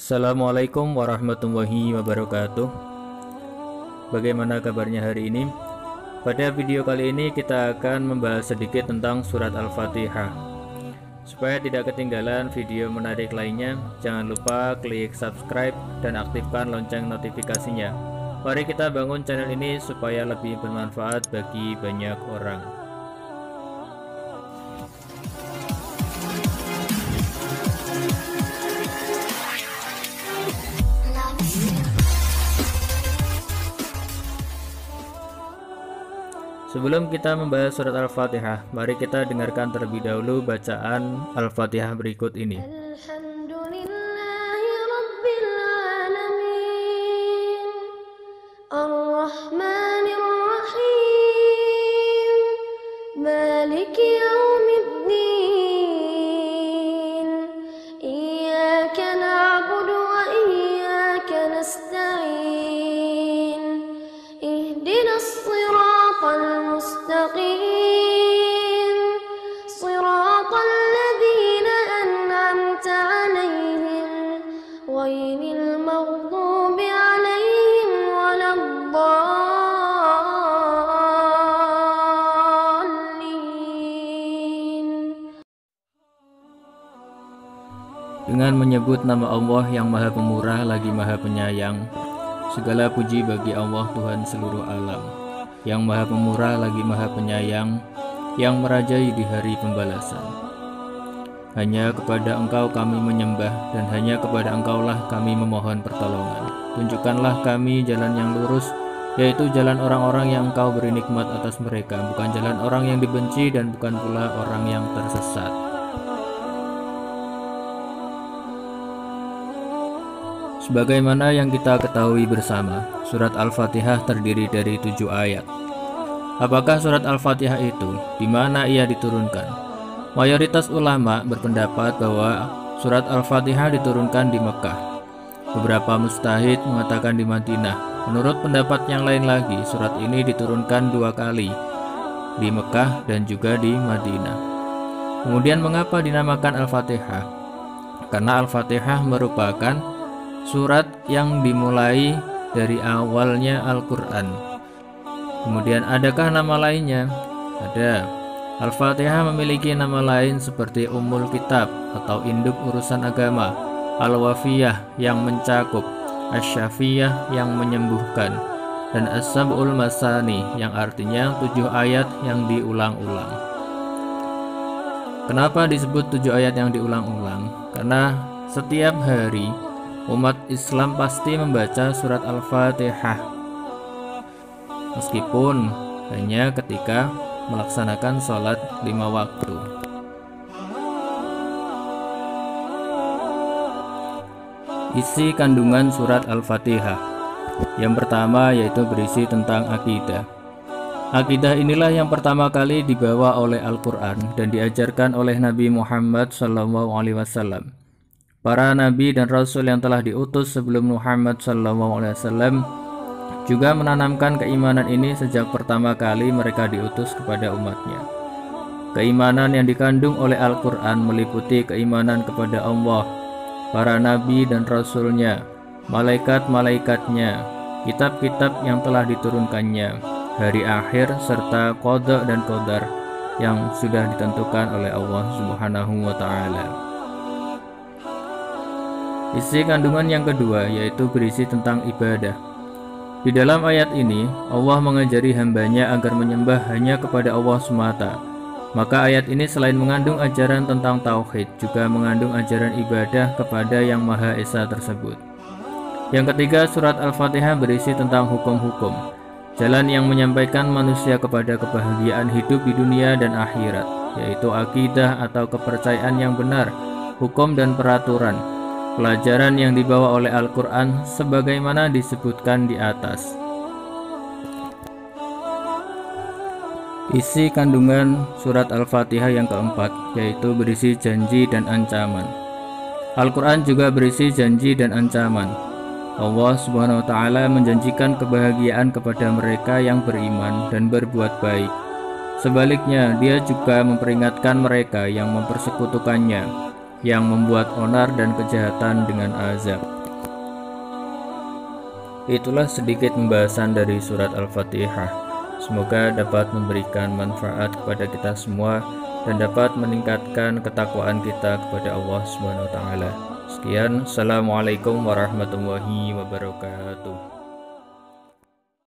Assalamualaikum warahmatullahi wabarakatuh. Bagaimana kabarnya hari ini? Pada video kali ini kita akan membahas sedikit tentang surat Al-Fatihah. Supaya tidak ketinggalan video menarik lainnya, jangan lupa klik subscribe dan aktifkan lonceng notifikasinya. Mari kita bangun channel ini supaya lebih bermanfaat bagi banyak orang. Sebelum kita membahas surat Al-Fatihah, mari kita dengarkan terlebih dahulu bacaan Al-Fatihah berikut ini. Ar-Rahmanir-Rahim, Maliki Yawmiddin, Iyyaka na'budu wa iyyaka nasta'in, Ihdinas siratal mustaqim, siratal ladzina an'amta 'alaihim, ghairil maghdubi 'alaihim waladdallin. Dengan menyebut nama Allah yang Maha Pemurah lagi Maha Penyayang, segala puji bagi Allah Tuhan seluruh alam, yang Maha Pemurah lagi Maha Penyayang, yang merajai di hari pembalasan. Hanya kepada Engkau kami menyembah, dan hanya kepada Engkaulah kami memohon pertolongan. Tunjukkanlah kami jalan yang lurus, yaitu jalan orang-orang yang Engkau beri nikmat atas mereka, bukan jalan orang yang dibenci dan bukan pula orang yang tersesat. Sebagaimana yang kita ketahui bersama, surat Al-Fatihah terdiri dari 7 ayat. Apakah surat Al-Fatihah itu? Di mana ia diturunkan? Mayoritas ulama berpendapat bahwa surat Al-Fatihah diturunkan di Mekah. Beberapa mujtahid mengatakan di Madinah. Menurut pendapat yang lain lagi, surat ini diturunkan 2 kali, di Mekah dan juga di Madinah. Kemudian mengapa dinamakan Al-Fatihah? Karena Al-Fatihah merupakan surat yang dimulai dari awalnya Al-Quran. Kemudian adakah nama lainnya? Ada. Al-Fatihah memiliki nama lain seperti Ummul Kitab atau induk urusan agama, Al-Wafiyah yang mencakup, Asy-Syafiyah yang menyembuhkan, dan As-Sab'ul Masani yang artinya 7 ayat yang diulang-ulang. Kenapa disebut 7 ayat yang diulang-ulang? Karena setiap hari umat Islam pasti membaca surat Al-Fatihah, meskipun hanya ketika melaksanakan sholat 5 waktu. Isi kandungan surat Al-Fatihah. Yang pertama yaitu berisi tentang akidah. Akidah inilah yang pertama kali dibawa oleh Al-Quran dan diajarkan oleh Nabi Muhammad SAW. Para nabi dan rasul yang telah diutus sebelum Muhammad SAW juga menanamkan keimanan ini sejak pertama kali mereka diutus kepada umatnya. Keimanan yang dikandung oleh Al-Quran meliputi keimanan kepada Allah, para nabi dan rasulnya, malaikat-malaikatnya, kitab-kitab yang telah diturunkannya, hari akhir, serta qada dan qadar yang sudah ditentukan oleh Allah Subhanahu wa Ta'ala. Isi kandungan yang kedua yaitu berisi tentang ibadah. Di dalam ayat ini, Allah mengajari hambanya agar menyembah hanya kepada Allah semata. Maka ayat ini selain mengandung ajaran tentang tauhid, juga mengandung ajaran ibadah kepada Yang Maha Esa tersebut. Yang ketiga, surat Al-Fatihah berisi tentang hukum-hukum, jalan yang menyampaikan manusia kepada kebahagiaan hidup di dunia dan akhirat, yaitu akidah atau kepercayaan yang benar, hukum dan peraturan, pelajaran yang dibawa oleh Al-Quran sebagaimana disebutkan di atas. Isi kandungan surat Al-Fatihah yang keempat yaitu berisi janji dan ancaman. Al-Quran juga berisi janji dan ancaman. Allah Subhanahu wa Ta'ala menjanjikan kebahagiaan kepada mereka yang beriman dan berbuat baik. Sebaliknya, Dia juga memperingatkan mereka yang mempersekutukannya. yang membuat onar dan kejahatan dengan azab. Itulah sedikit pembahasan dari surat Al-Fatihah. Semoga dapat memberikan manfaat kepada kita semua dan dapat meningkatkan ketakwaan kita kepada Allah Subhanahu wa taala. Sekian, assalamualaikum warahmatullahi wabarakatuh.